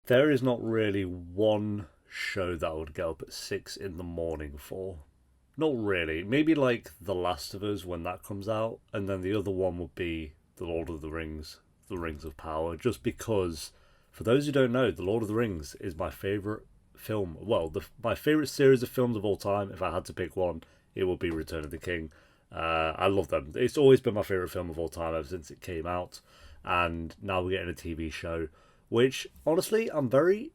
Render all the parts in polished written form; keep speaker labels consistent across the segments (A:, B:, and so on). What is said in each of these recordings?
A: There is not really one show that I would get up at 6 in the morning for. Not really. Maybe like The Last of Us when that comes out, and then the other one would be The Lord of the Rings, The Rings of Power, just because, for those who don't know, The Lord of the Rings is my favourite film. Well, my favourite series of films of all time. If I had to pick one, it would be Return of the King. I love them. It's always been my favourite film of all time ever since it came out, and now we're getting a TV show, which honestly I'm very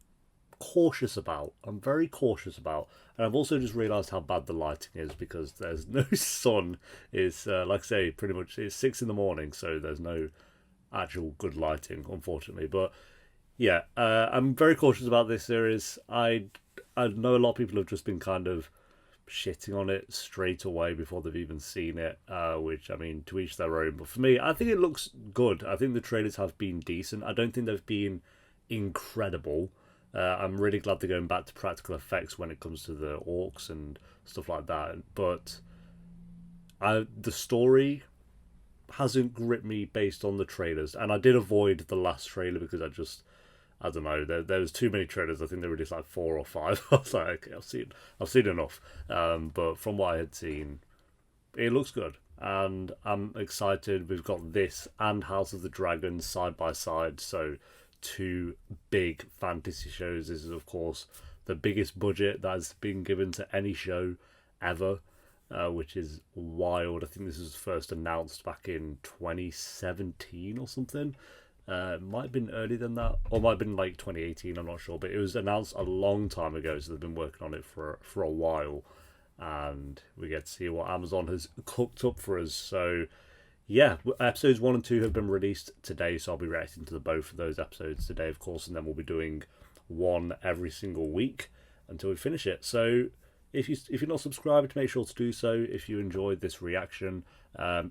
A: cautious about. And I've also just realised how bad the lighting is because there's no sun. It's like I say, pretty much it's 6 in the morning, so there's no actual good lighting, unfortunately. But yeah, I'm very cautious about this series. I know a lot of people have just been kind of shitting on it straight away before they've even seen it, which, I mean, to each their own. But for me, I think it looks good. I think the trailers have been decent. I don't think they've been incredible. I'm really glad they're going back to practical effects when it comes to the orcs and stuff like that. But the story hasn't gripped me based on the trailers. And I did avoid the last trailer because I don't know, there was too many trailers. I think they released like 4 or 5. I was like, okay, I've seen enough. But from what I had seen, it looks good. And I'm excited. We've got this and House of the Dragon side by side. So 2 big fantasy shows. This is, of course, the biggest budget that has been given to any show ever, which is wild. I think this was first announced back in 2017 or something. It might have been earlier than that, or it might have been like 2018, I'm not sure, but it was announced a long time ago, so they've been working on it for a while, and we get to see what Amazon has cooked up for us. So yeah, episodes 1 and 2 have been released today, so I'll be reacting to both of those episodes today, of course, and then we'll be doing one every single week until we finish it. So if you're not subscribed, make sure to do so. If you enjoyed this reaction,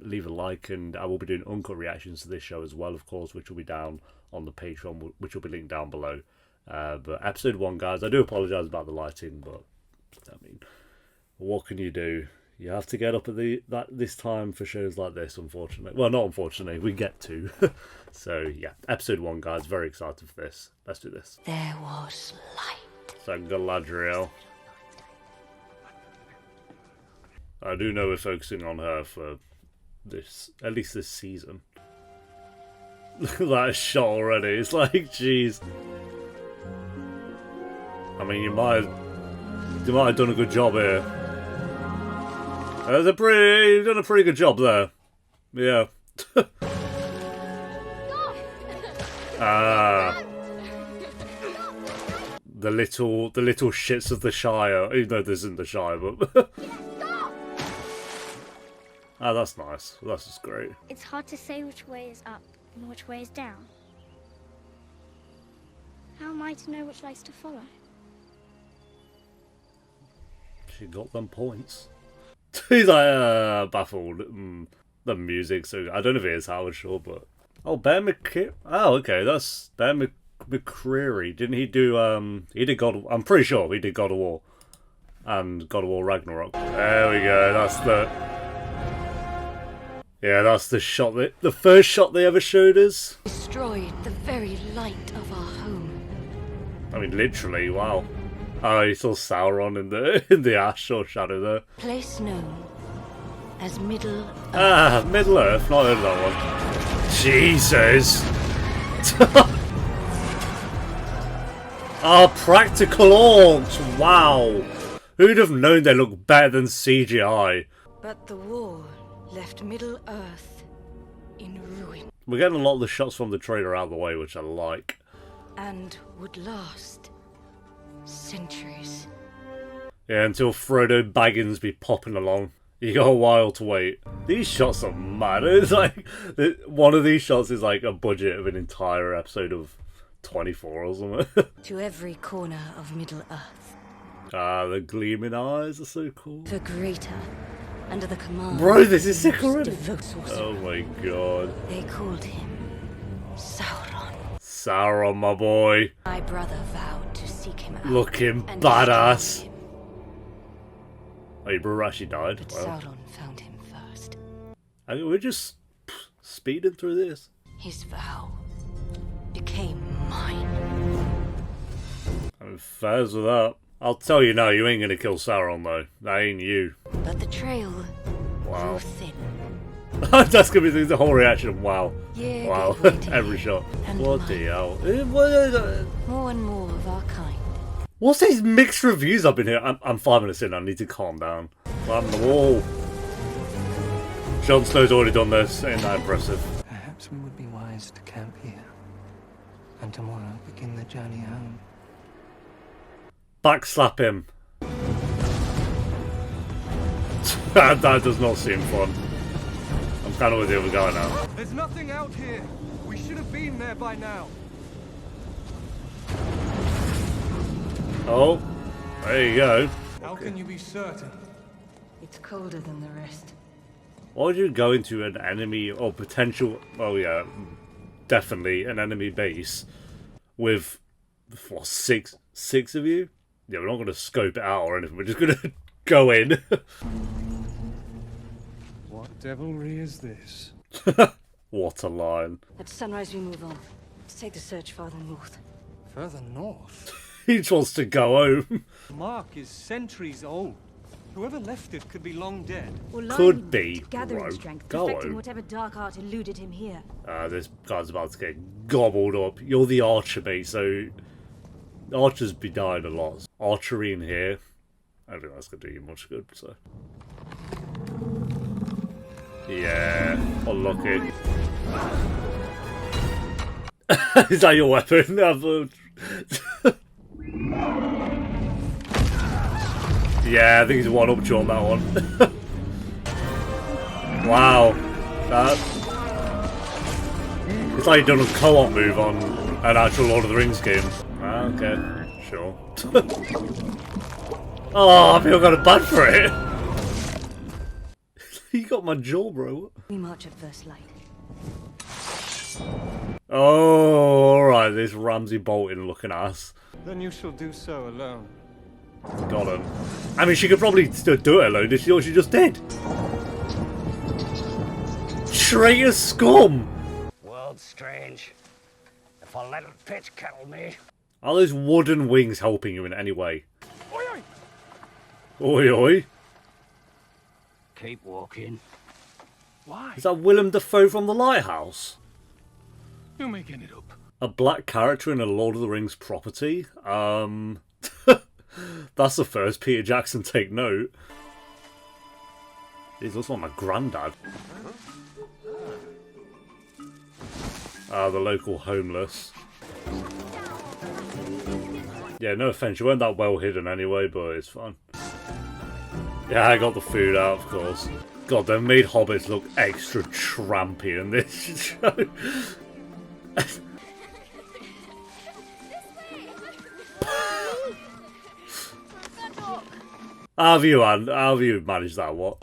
A: leave a like, and I will be doing uncut reactions to this show as well, of course, which will be down on the Patreon, which will be linked down below. But episode 1, guys, I do apologise about the lighting, but I mean, what can you do? You have to get up at this time for shows like this, unfortunately. Well, not unfortunately, we get to. So yeah, episode 1, guys, very excited for this. Let's do this.
B: There was light.
A: So Galadriel. I do know we're focusing on her for this, at least this season. Look at that shot already. It's like, jeez. I mean, you might have done a good job here. You've done a pretty good job there. Yeah. The little shits of the Shire, even though this isn't the Shire, but that's nice. That's just great.
C: It's hard to say which way is up and which way is down. How am I to know which lights to follow?
A: She got them points. He's like, baffled. The music, so I don't know if it is Howard Shore, but... Oh, Bear McCreary. Oh, okay, that's Bear McCreary. Didn't he do, he did I'm pretty sure he did God of War. And God of War Ragnarok. There we go, that's the... Yeah, that's the shot, the first shot they ever showed us.
B: Destroyed the very light of our home.
A: I mean, literally, wow. Oh, you saw Sauron in the ash or shadow there.
B: Place known as Middle Earth.
A: Ah, Middle Earth, not heard of that one. Jesus! Practical orcs, wow! Who'd have known they look better than CGI?
B: But the war left Middle Earth in ruin.
A: We're getting a lot of the shots from the trailer out of the way, which I like.
B: And would last centuries.
A: Yeah, until Frodo Baggins be popping along. You got a while to wait. These shots are mad. It's like, one of these shots is like a budget of an entire episode of 24 or something.
B: To every corner of Middle Earth.
A: The gleaming eyes are so cool.
B: For greater, under the command.
A: Bro, this is sick already.
B: Oh
A: my god.
B: They called him Sauron.
A: Sauron, my boy.
B: My brother vowed to seek him out.
A: Looking
B: and
A: badass.
B: him.
A: Oh, your brother actually died.
B: But
A: Well,
B: Sauron found him first.
A: I mean, we're just speeding through this.
B: His vow became mine.
A: Fairs with that. I'll tell you now, you ain't gonna kill Sauron though. That ain't you.
B: But the trail
A: Wow.
B: grew thin.
A: That's gonna be the whole reaction. Wow.
B: Yeah,
A: Wow.
B: gave way to
A: Every
B: you
A: shot.
B: and
A: What
B: mine.
A: the hell?
B: More and more of our kind.
A: What's these mixed reviews I've been here? I'm 5 minutes in. I need to calm down. Climb the wall. Jon Snow's already done this. Ain't that impressive?
D: Perhaps we would be wise to camp here. And tomorrow begin the journey home.
A: Backslap him. That does not seem fun. I'm kind of with the other guy now.
E: There's nothing out here. We should have been there by now.
A: Oh, there you go.
E: How can you be certain?
B: It's colder than the rest.
A: Why would you go into an enemy or potential? Oh yeah, definitely an enemy base with what, six of you? Yeah, we're not going to scope it out or anything. We're just going to go in.
E: What devilry is this?
A: What a line.
B: At sunrise we move on. Let's take the search farther north.
E: Further north?
A: He just wants to go home.
E: The mark is centuries old. Whoever left it could be long dead.
B: Or
A: Could
B: lying,
A: be,
B: gathering
A: bro.
B: strength,
A: Go
B: perfecting
A: home.
B: whatever dark art eluded him here.
A: This guy's about to get gobbled up. You're the archer, mate, so archers be dying a lot. Archery in here, I don't think that's going to do you much good, so. Yeah, unlucky. Is that your weapon? Yeah, I think he's one-up you on that one. Wow. It's like you've done a co-op move on an actual Lord of the Rings game. Ah, okay, sure. Oh, I feel kind of bad for it. You got my jaw, bro.
B: We march at first light.
A: Oh, alright, this Ramsay Bolton looking ass.
E: Then you shall do so alone.
A: Got him. I mean, she could probably still do it alone. Did she know what she just did? Traitor scum!
F: World's strange. If a little pitch kettle me.
A: Are those wooden wings helping you in any way?
F: Oi, oi!
A: Oi, oi.
F: Keep walking. Why?
A: Is that Willem Dafoe from The Lighthouse?
E: You're making it up.
A: A black character in a Lord of the Rings property? That's the first. Peter Jackson, take note. He looks like my granddad. The local homeless. Yeah, no offense, you weren't that well hidden anyway, but it's fine. Yeah, I got the food out, of course. God, they made hobbits look extra trampy in this show. How have you managed that, what?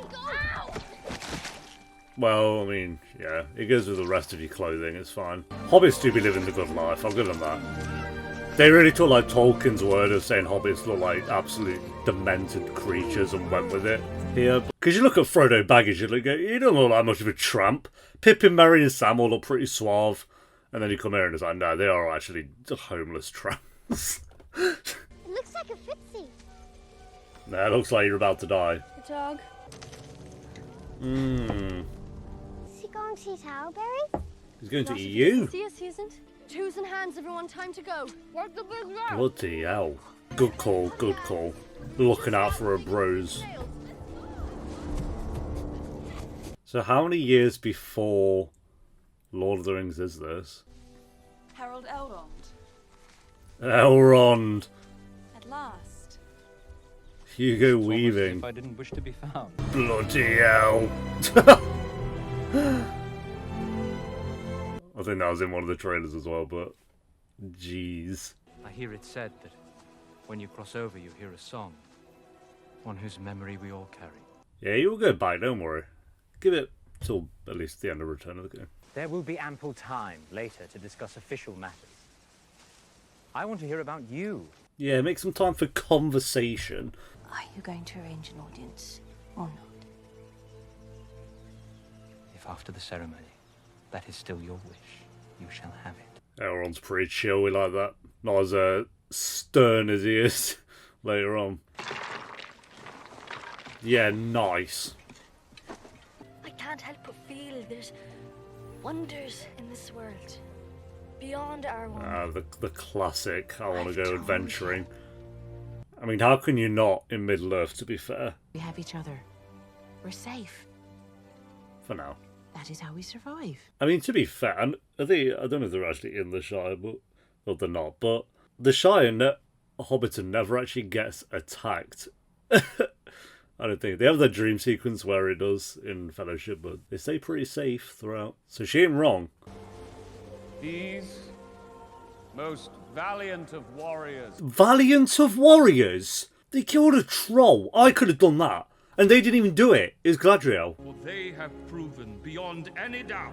A: Well, I mean, yeah, it goes with the rest of your clothing, it's fine. Hobbits do be living the good life, I'll give them that. They really took like Tolkien's word of saying hobbits look like absolute demented creatures and went with it here. Because you look at Frodo Baggins, you go, he don't look like much of a tramp. Pippin, Merry and Sam all look pretty suave. And then you come here and it's like, no, they are actually homeless tramps.
C: It looks like a footsie.
A: Nah, it looks like you're about to die.
C: The dog.
A: Mmm.
C: Is he going to eat Owlberry?
A: He's going to eat you.
G: See us, Susan? Twos and hands, everyone, time to go. Where's the big round?
A: Bloody hell. Good call, good call. Looking out for her bros. So how many years before Lord of the Rings is this?
G: Harold Elrond,
A: Elrond.
G: at last.
A: Hugo
D: It's almost as
A: Weaving.
D: if I didn't wish to be found.
A: Bloody hell. I think that was in one of the trailers as well, but jeez.
D: I hear it said that when you cross over, you hear a song. One whose memory we all carry.
A: Yeah, you'll go back, don't worry. Give it till at least the end of Return of the King.
H: There will be ample time later to discuss official matters. I want to hear about you.
A: Yeah, make some time for conversation.
B: Are you going to arrange an audience or not?
D: If after the ceremony, that is still your wish, you shall have it.
A: Elrond's pretty chill, we like that. Not as stern as he is later on. Yeah, nice.
G: I can't help but feel there's wonders in this world. Beyond our one.
A: The classic, I want to go adventuring. I mean, how can you not in Middle-earth, to be fair?
I: We have each other. We're safe.
A: For now.
I: That is how we survive.
A: I mean, to be fair, I don't know if they're actually in the Shire, or they're not, but the Shire, Hobbiton never actually gets attacked. I don't think. They have the dream sequence where it does in Fellowship, but they stay pretty safe throughout. So she ain't wrong.
J: These most valiant of warriors.
A: Valiant of warriors? They killed a troll. I could have done that. And they didn't even do it. It's Galadriel.
J: For they have proven beyond any doubt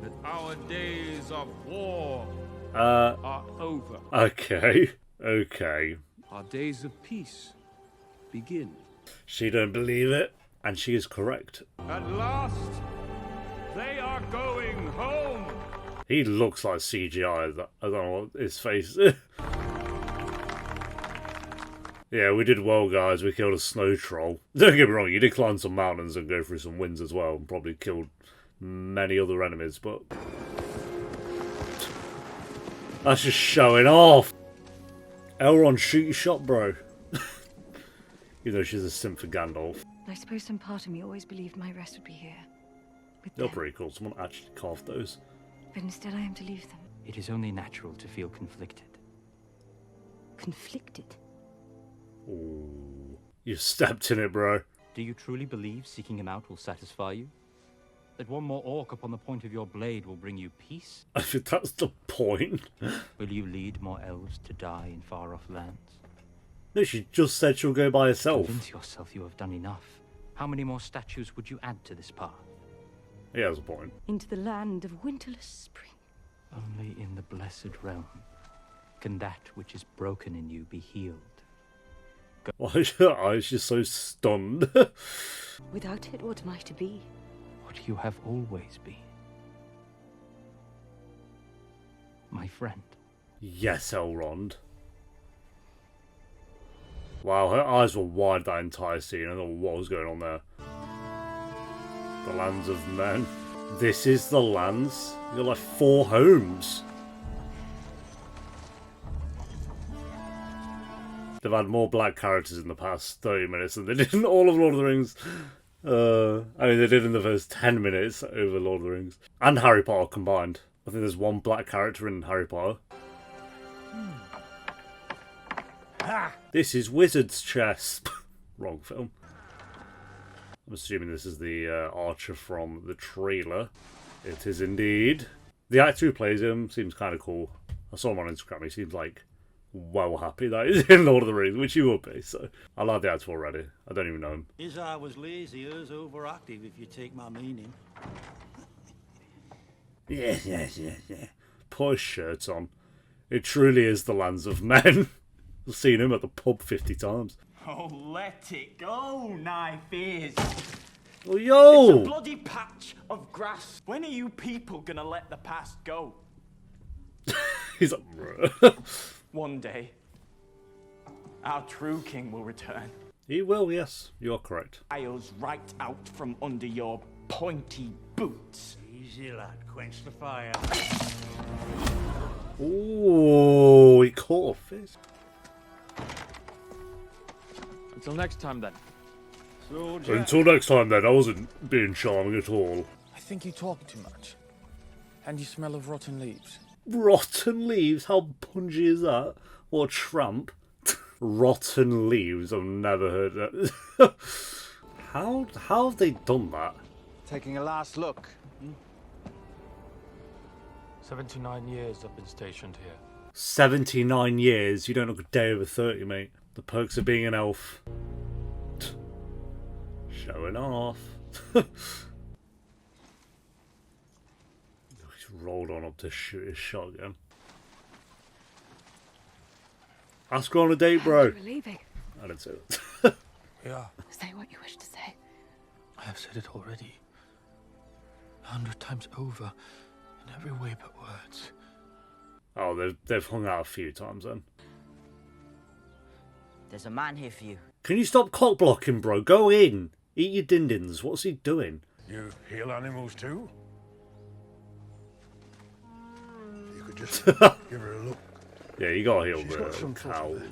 J: that our days of war are over.
A: Okay. Okay.
J: Our days of peace begin.
A: She don't believe it. And she is correct.
J: At last, they are going home.
A: He looks like CGI. I don't know what his face. Yeah, we did well, guys. We killed a snow troll. Don't get me wrong, you did climb some mountains and go through some winds as well, and probably killed many other enemies, but that's just showing off. Elrond, shoot your shot, bro. You know she's a simp for Gandalf.
B: I suppose some part of me always believed my rest would be here. With
A: They're
B: them.
A: pretty cool. Someone actually carved those.
B: But instead I am to leave them.
D: It is only natural to feel conflicted.
B: Conflicted?
A: Ooh. You stepped in it, bro.
D: Do you truly believe seeking him out will satisfy you? That one more orc upon the point of your blade will bring you peace?
A: I think that's the point.
D: Will you lead more elves to die in far-off lands?
A: No, she just said she'll go by herself.
D: Convince yourself you have done enough. How many more statues would you add to this path?
A: He has a point.
B: Into the land of winterless spring.
D: Only in the blessed realm can that which is broken in you be healed.
A: Why is her eyes just so stunned?
B: Without it, what am I to be?
D: What you have always been. My friend.
A: Yes, Elrond. Wow, her eyes were wide that entire scene. I don't know what was going on there. The lands of men. This is the lands. You got like 4 homes. They've had more black characters in the past 30 minutes than they did in all of Lord of the Rings. I mean, they did in the first 10 minutes over Lord of the Rings. And Harry Potter combined. I think there's 1 black character in Harry Potter. This is Wizard's Chess. Wrong film. I'm assuming this is the archer from the trailer. It is indeed. The actor who plays him seems kind of cool. I saw him on Instagram. He seems like well happy that he's in Lord of the Rings, which he would be. So I like the actor already. I don't even know him.
K: His eye was lazy, hers overactive, if you take my meaning.
A: Yeah. Put his shirt on. It truly is the lands of men. I've seen him at the pub 50 times.
K: Oh, let it go, knife is.
A: Oh, yo!
K: It's a bloody patch of grass. When are you people gonna let the past go?
A: He's like, bruh.
K: One day, our true king will return.
A: He will, yes. You are correct.
K: Isles right out from under your pointy boots.
F: Easy, lad. Quench the fire.
A: Ooh, he caught a fish.
J: Until next time, then.
F: Soldier.
A: Until next time, then. I wasn't being charming at all.
L: I think you talk too much. And you smell of rotten leaves.
A: Rotten leaves? How pungy is that? What a tramp. Rotten leaves? I've never heard that. How have they done that?
L: Taking a last look.
M: 79 years I've been stationed here.
A: 79 years? You don't look a day over 30, mate. The perks of being an elf. Showing off. He's rolled on up to shoot his shotgun. Ask her on a date, bro.
B: We're leaving.
A: I didn't say that.
L: Yeah.
B: Say what you wish to say.
L: I have said it already. 100 times over. In every way but words.
A: Oh, they've hung out a few times then.
N: There's a man here for you.
A: Can you stop cock blocking, bro? Go in. Eat your dindins. What's he doing?
O: You heal animals too? You could just give her a look.
A: Yeah, you gotta heal
O: She's got some
A: the
O: sort
A: cow.
O: of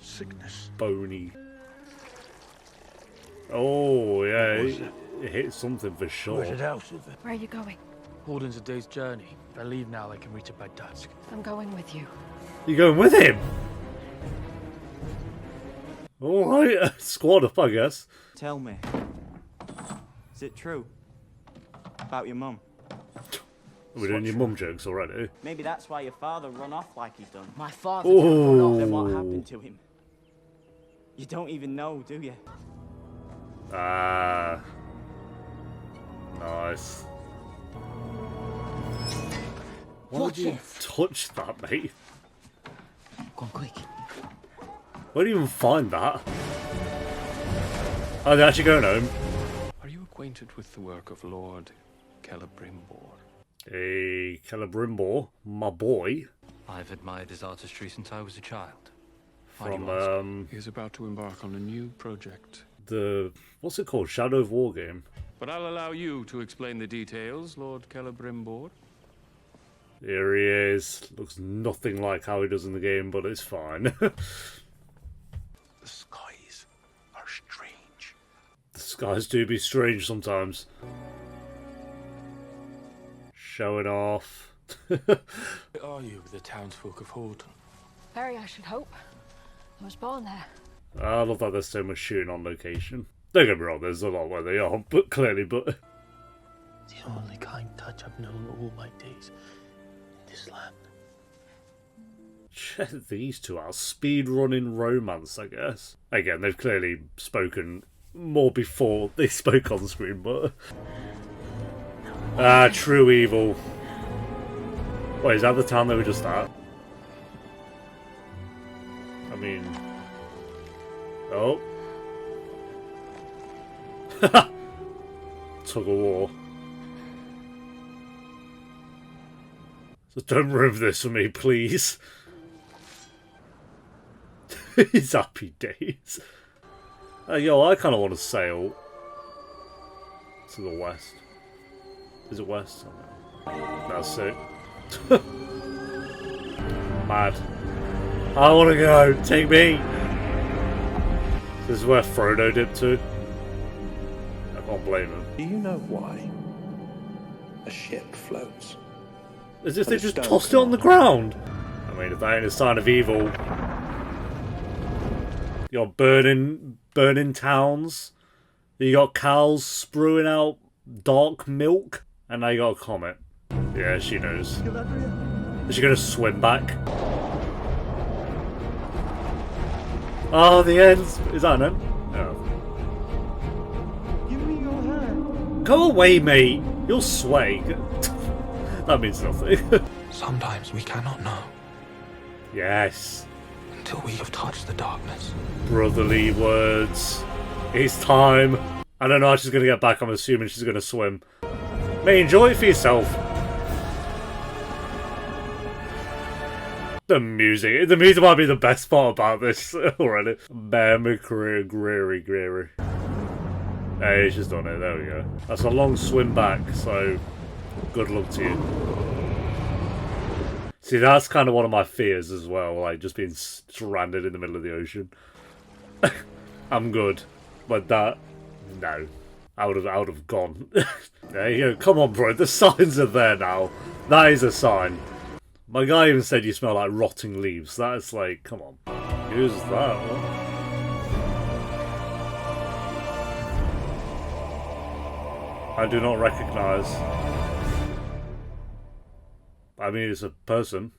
O: sickness.
A: Bony. Oh, yeah, it hit something for sure.
B: Where are you going?
L: Holden's a day's journey. If I leave now, I can reach it by dusk.
B: I'm going with you.
A: You going with him? Alright, squad up, I guess.
P: Tell me, is it true about your mum?
A: We're doing your mum jokes already.
P: Maybe that's why your father run off like he done.
N: My father
A: Ooh.
P: Run off. Then what happened to him? You don't even know, do you?
A: Ah. Nice. Why would you touch that, mate?
N: Go on, quick.
A: Where do you even find that? Oh, they're actually going home.
M: Are you acquainted with the work of Lord Celebrimbor?
A: Hey, Celebrimbor, my boy.
M: I've admired his artistry since I was a child.
A: From,
M: He is about to embark on a new project.
A: What's it called? Shadow of War game.
M: But I'll allow you to explain the details, Lord Celebrimbor.
A: Here he is. Looks nothing like how he does in the game, but it's fine.
O: The skies are strange.
A: The skies do be strange sometimes. Showing off.
L: Are you the townsfolk of Holden?
B: Very, I should hope. I was born there.
A: I love that there's so much shooting on location. Don't get me wrong, there's a lot where they aren't, but clearly, but...
L: The only kind touch I've known all my days in this land.
A: Check these two out. Speedrunning romance, I guess. Again, they've clearly spoken more before they spoke on screen, but... Ah, true evil. Wait, is that the town they were just at? I mean... Oh. Tug of war. So don't ruin this for me, please. His happy days. Yo, I kind of want to sail to the west. Is it west? That's it. Mad. I want to go. Take me. This is where Frodo dipped to. I can't blame him.
O: Do you know why a ship floats?
A: As if they just tossed it on the ground. I mean, if that ain't a sign of evil. You got burning towns. You got cows spewing out dark milk. And now you got a comet. Yeah, she knows. Is she gonna swim back? Oh, the end. Is that an end? No.
E: Give me your hand.
A: Go away, mate. You'll sway. That means nothing.
L: Sometimes we cannot know.
A: Yes.
L: Until we have touched the darkness.
A: Brotherly words. It's time. I don't know how she's going to get back. I'm assuming she's going to swim. Mate, enjoy it for yourself. The music. The music might be the best part about this already. Bear Greary. Hey, she's done it. There we go. That's a long swim back, so good luck to you. See, that's kind of one of my fears as well, like just being stranded in the middle of the ocean. I'm good, but that, no. I would have gone. There you go. Come on, bro. The signs are there now. That is a sign. My guy even said you smell like rotting leaves. That's like, come on. Who's that? What? I do not recognise. I mean, it's a person.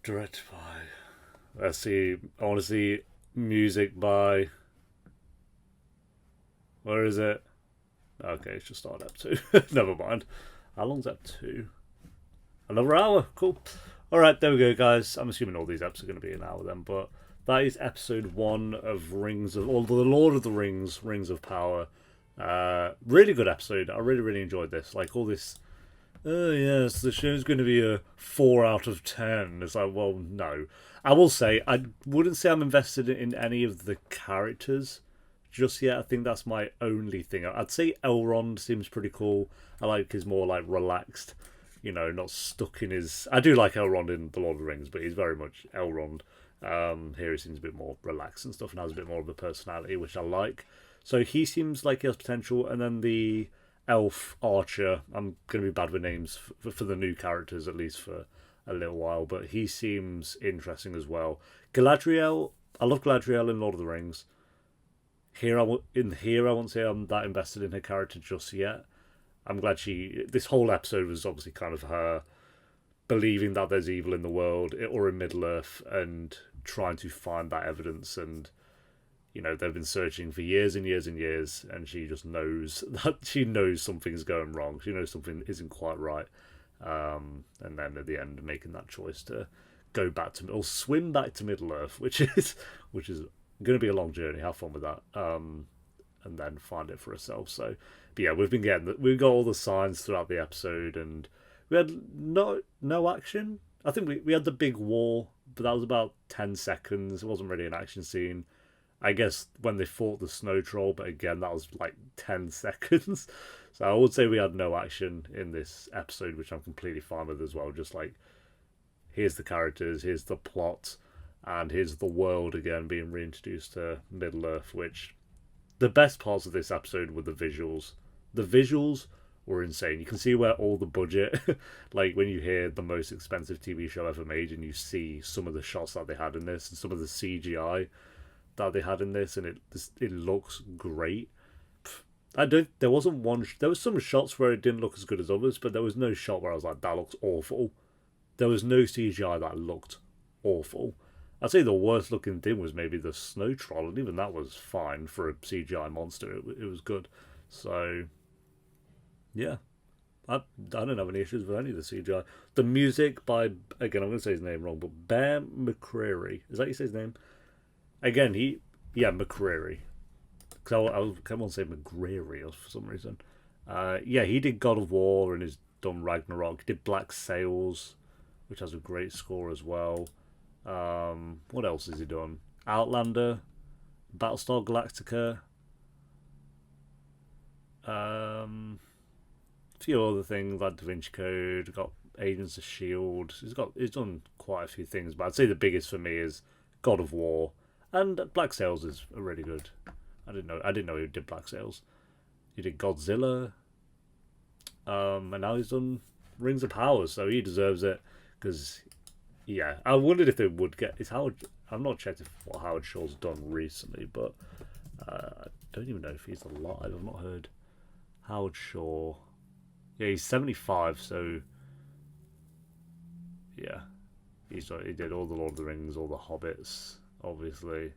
A: Directed by... Let's see. I want to see music by... Where is it? Okay, it's just started up 2. Never mind. How long's up 2? Another hour. Cool. Alright, there we go, guys. I'm assuming all these episodes are going to be an hour then, but that is episode 1 of Rings of... Or the Lord of the Rings, Rings of Power. Really good episode. I really enjoyed this. Like, all this oh yes, the show's going to be a 4 out of 10. It's like, well, no. I will say, I wouldn't say I'm invested in any of the characters just yet. I think that's my only thing. I'd say Elrond seems pretty cool. I like his more like relaxed, not stuck in his... I do like Elrond in The Lord of the Rings, but he's very much Elrond. Here he seems a bit more relaxed and stuff and has a bit more of a personality, which I like. So he seems like he has potential. And then the elf archer, I'm going to be bad with names for the new characters, at least for a little while, but he seems interesting as well. Galadriel, I love Galadriel in Lord of the Rings. Here I won't say I'm that invested in her character just yet. I'm glad this whole episode was obviously kind of her believing that there's evil in the world or in Middle-earth and trying to find that evidence. And, they've been searching for years and years and years, and she just knows that she knows something's going wrong. She knows something isn't quite right. And then at the end, making that choice to go back to or swim back to Middle-earth, which is going to be a long journey. Have fun with that. And then find it for herself. So, but yeah, we've got all the signs throughout the episode, and we had no action. I think we had the big war, but that was about 10 seconds. It wasn't really an action scene. I guess when they fought the snow troll, but again, that was like 10 seconds. So I would say we had no action in this episode, which I'm completely fine with as well. Just like, here's the characters, here's the plot, and here's the world again being reintroduced to Middle-earth, which the best parts of this episode were the visuals. The visuals were insane. You can see where all the budget, like when you hear the most expensive TV show ever made and you see some of the shots that they had in this and some of the CGI that they had in this, and it looks great. There was some shots where it didn't look as good as others, but there was no shot where I was like, that looks awful. There was no CGI that looked awful. I'd say the worst looking thing was maybe the snow troll, and even that was fine for a CGI monster. It was good. So, yeah. I don't have any issues with any of the CGI. The music by, again, I'm going to say his name wrong, but Bear McCreary. Is that you say his name? Again, McCreary. Because I won't say McGreary for some reason. He did God of War and he's done Ragnarok. He did Black Sails, which has a great score as well. What else has he done? Outlander, Battlestar Galactica, a few other things like Da Vinci Code. Got Agents of Shield. He's done quite a few things, but I'd say the biggest for me is God of War, and Black Sails is really good. I didn't know he did Black Sails. He did Godzilla, and now he's done Rings of Power, so he deserves it. Because, yeah, I wondered if they would get... I've not checked what Howard Shore's done recently, but I don't even know if he's alive. I've not heard Howard Shore. Yeah, he's 75, so... Yeah. He did all the Lord of the Rings, all the Hobbits, obviously.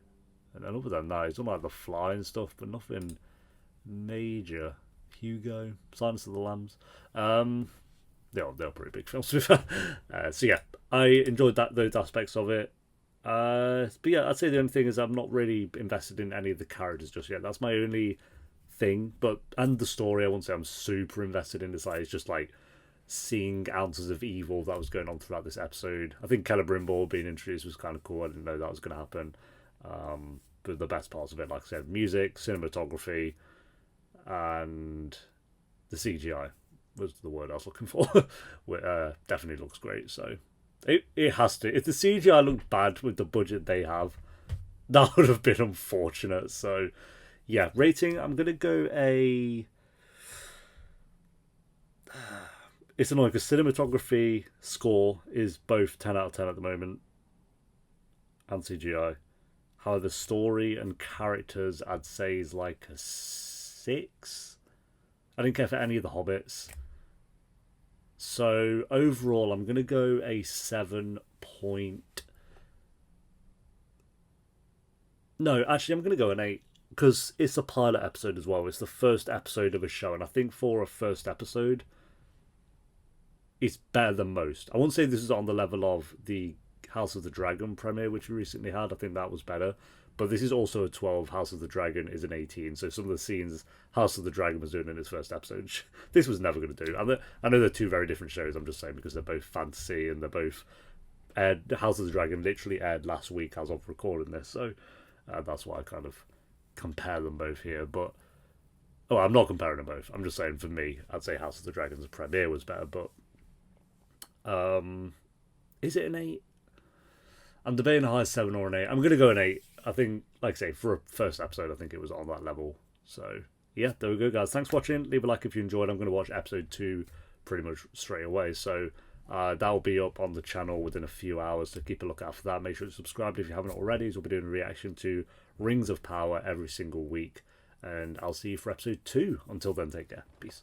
A: And then other than that, he's done like The Fly and stuff, but nothing major. Hugo, Silence of the Lambs. They're pretty big films, to be fair. So yeah, I enjoyed those aspects of it. But yeah, I'd say the only thing is I'm not really invested in any of the characters just yet. That's my only thing. And the story, I won't say I'm super invested in this. It's just like seeing ounces of evil that was going on throughout this episode. I think Celebrimbor being introduced was kind of cool. I didn't know that was going to happen. But the best parts of it, like I said, music, cinematography, and the CGI was the word I was looking for. Definitely looks great. So it has to. If the CGI looked bad with the budget they have, that would have been unfortunate. So yeah, rating, I'm gonna go a... It's annoying because cinematography score is both 10 out of 10 at the moment, and CGI. However, story and characters, I'd say, is like a 6. I didn't care for any of the Hobbits. So, overall, I'm going to go a 7 point... No, actually, I'm going to go an 8. Because it's a pilot episode as well. It's the first episode of a show. And I think for a first episode, it's better than most. I won't say this is on the level of the House of the Dragon premiere, which we recently had. I think that was better. But this is also a 12. House of the Dragon is an 18. So some of the scenes House of the Dragon was doing in its first episode, this was never going to do. I know they're two very different shows. I'm just saying because they're both fantasy and they're both aired. House of the Dragon literally aired last week as of recording this, so that's why I kind of compare them both here. But I'm not comparing them both. I'm just saying for me, I'd say House of the Dragon's premiere was better. But is it an 8? I'm debating a high 7 or an 8. I'm going to go an 8. I think, like I say, for a first episode, I think it was on that level. So, yeah, there we go, guys. Thanks for watching. Leave a like if you enjoyed. I'm going to watch episode 2 pretty much straight away. So, that will be up on the channel within a few hours, so keep a lookout for that. Make sure to subscribe if you haven't already, as we'll be doing a reaction to Rings of Power every single week. And I'll see you for episode 2. Until then, take care. Peace.